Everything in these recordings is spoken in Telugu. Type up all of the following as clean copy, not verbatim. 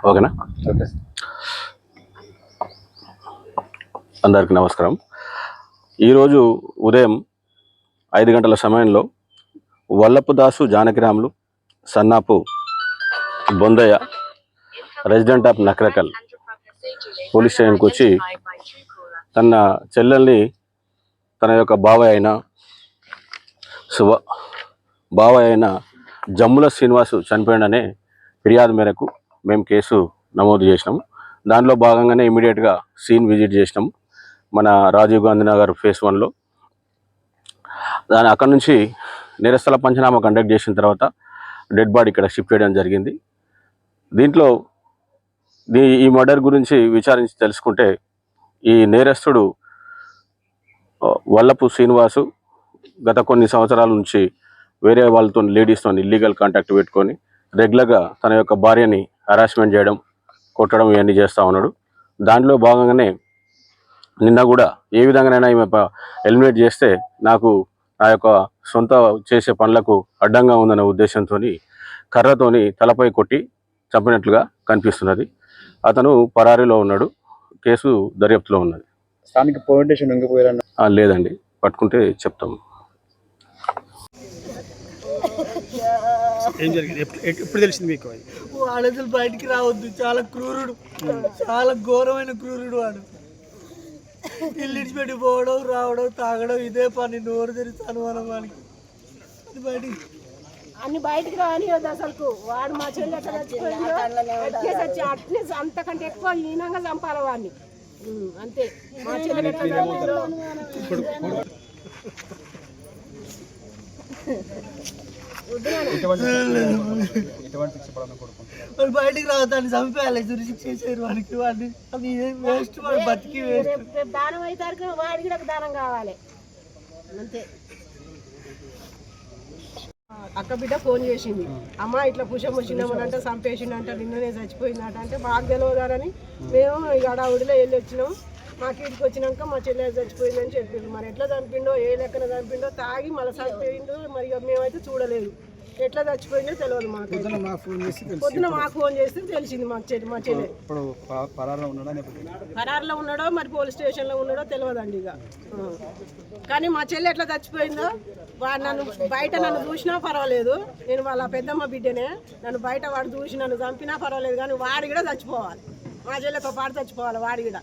ఓకేనా? ఓకే. అందరికీ నమస్కారం. ఈరోజు ఉదయం 5 గంటల సమయంలో Vallapudasu Janakiramulu Sannapu Bondaiah resident of Nakrekal police స్టేషన్కి వచ్చి తన చెల్లెల్ని తన యొక్క బాబాయ్ అయిన జమ్ముల శ్రీనివాసు చనిపోయాడనే ఫిర్యాదు మేరకు మేము కేసు నమోదు చేసినాము. దానిలో భాగంగానే ఇమీడియట్గా సీన్ విజిట్ చేసినాము మన రాజీవ్ గాంధీ నగర్ ఫేస్ 1లో. అక్కడ నుంచి నేరస్థల పంచనామా కండక్ట్ చేసిన తర్వాత డెడ్ బాడీ ఇక్కడ షిఫ్ట్ చేయడం జరిగింది. దీంట్లో ఈ మర్డర్ గురించి విచారించి తెలుసుకుంటే ఈ నేరస్తుడు వల్లపు శ్రీనివాసు గత కొన్ని సంవత్సరాల నుంచి వేరే వాళ్ళతో లేడీస్తో ఇల్లీగల్ కాంటాక్ట్ పెట్టుకొని రెగ్యులర్గా తన యొక్క భార్యని హరాస్మెంట్ చేయడం, కొట్టడం ఇవన్నీ చేస్తూ ఉన్నాడు. దాంట్లో భాగంగానే నిన్న కూడా ఏ విధంగానైనా ఈమె ఎలిమినేట్ చేస్తే నాకు నా యొక్క సొంత చేసే పనులకు అడ్డంగా ఉందనే ఉద్దేశంతో కర్రతోని తలపై కొట్టి చంపినట్లుగా కనిపిస్తున్నది. అతను పరారీలో ఉన్నాడు. కేసు దర్యాప్తులో ఉన్నది. స్థానిక పోలీస్ స్టేషన్ ఉంగిపోయారన్న? లేదండి, పట్టుకుంటే చెప్తాము. ఏం జరిగింది? ఎప్పుడు తెలిసింది మీకు? వాడు అసలు బయటికి రావద్దు, చాలా క్రూరుడు, చాలా ఘోరమైన క్రూరుడు వాడు. ఇల్లు ఇడిచిపెట్టి పోవడం, రావడం, తాగడం ఇదే పని. నోరు తెరిస్తాను మనం వాడికి. బయటికి రానివద్దు అసలు. వాడు మా చెల్లి ఎట్లా చచ్చిపోయిందో అట్నే అంతకంటే ఎక్కువ హీనంగా చంపాలి వాడిని. అంతే. మా చెల్లి బయటికి రావద్దని చంపేయాలి, శిక్ష చేసేది వాడికి. వాడిని అది వేస్ట్, వాడు బతికి వేస్ట్. దానం అయితే వాడికి కూడా దానం కావాలి. అంతే. అక్క బిడ్డ ఫోన్ చేసింది, అమ్మ ఇట్లా పుషం వచ్చినామనంటే చంపేసిండంట, నిన్ననే చచ్చిపోయిందట. అంటే బాగా తెలియదారని మేము ఇక అడావుడిలో వెళ్ళి వచ్చినాం. మాకు ఇంటికి వచ్చినాక మా చెల్లె చచ్చిపోయిందని చెప్పిండు. మరి ఎట్లా చంపిండో, ఏ లెక్కన చంపిండో, తాగి మళ్ళీ చనిపోయిండు. మరి మేమైతే చూడలేదు, ఎట్లా చచ్చిపోయిందో తెలియదు మాకు. పొద్దున మాకు ఫోన్ చేస్తే తెలిసింది మా చెల్లె పరారులో ఉన్నాడో మరి పోలీస్ స్టేషన్లో ఉన్నాడో తెలియదండి ఇక. కానీ మా చెల్లె ఎట్లా చచ్చిపోయిందో, నన్ను బయట నన్ను చూసినా పర్వాలేదు, నేను వాళ్ళ పెద్దమ్మ బిడ్డనే, నన్ను బయట వాడు చూసి నన్ను చంపినా పర్వాలేదు, కానీ వాడు కూడా చచ్చిపోవాలి. మా చెల్లెతో పాటు చచ్చిపోవాలి వాడు కూడా.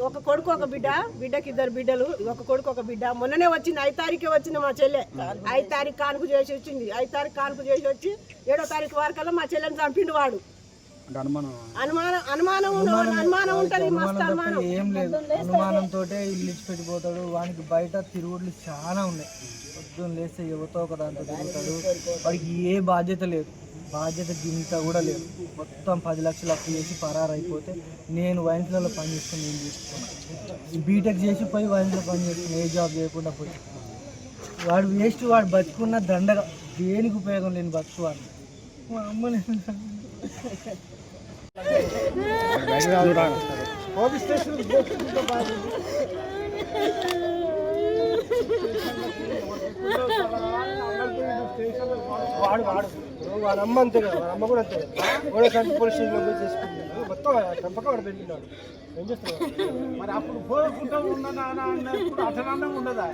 ఒక కొడుకు ఒక బిడ్డ, బిడ్డకి 2 బిడ్డలు, ఒక కొడుకు ఒక బిడ్డ. మొన్ననే వచ్చింది, 5 తారీఖే వచ్చింది మా చెల్లె. 5 తారీఖు కానుక చేసి వచ్చింది. 5 తారీఖు కానుక చేసి వచ్చి 7వ తారీఖు వరకల్లా మా చెల్లెని చంపిండు వాడు. అనుమానం ఉంటది, మస్తు అనుమానం. ఏం లేదు, అనుమానంతో ఇల్లు ఇచ్చిపెట్టిపోతాడు. వానికి బయట తిరుగుళ్ళు చాలా ఉన్నాయి. పొద్దున్న లేస్తే ఎవరితో ఒక దాంతో తిరుగుతాడు. వాడికి ఏ బాధ్యత లేదు, బాధ్యత గింత కూడా లేదు. మొత్తం 10 లక్షలు అప్పు చేసి పరారు అయిపోతే నేను వైన్స్లలో పని చేసుకుని నేను తీసుకున్నాను. బీటెక్ చేసి పోయి వైన్స్లో పని చేసుకుని ఏ జాబ్ చేయకుండా పోయి వాడు వేస్ట్. వాడు బతుకున్న దండగా, దేనికి ఉపయోగం లేని బతుకు వాడు. మా అమ్మని పోలీస్ స్టేషన్ వాడు వాళ్ళ అమ్మ అంతే కదా, వాళ్ళ అమ్మ కూడా అంతే కదా. కూడా కంటి పోలీస్ స్టేషన్లో చేసుకుంటున్నాడు. మొత్తం చంపక వాడు పెరిగినాడు. ఏం చేస్తున్నాడు మరి? అప్పుడు పోకుండా ఉన్నా అన్నప్పుడు అసలు ఉండదా?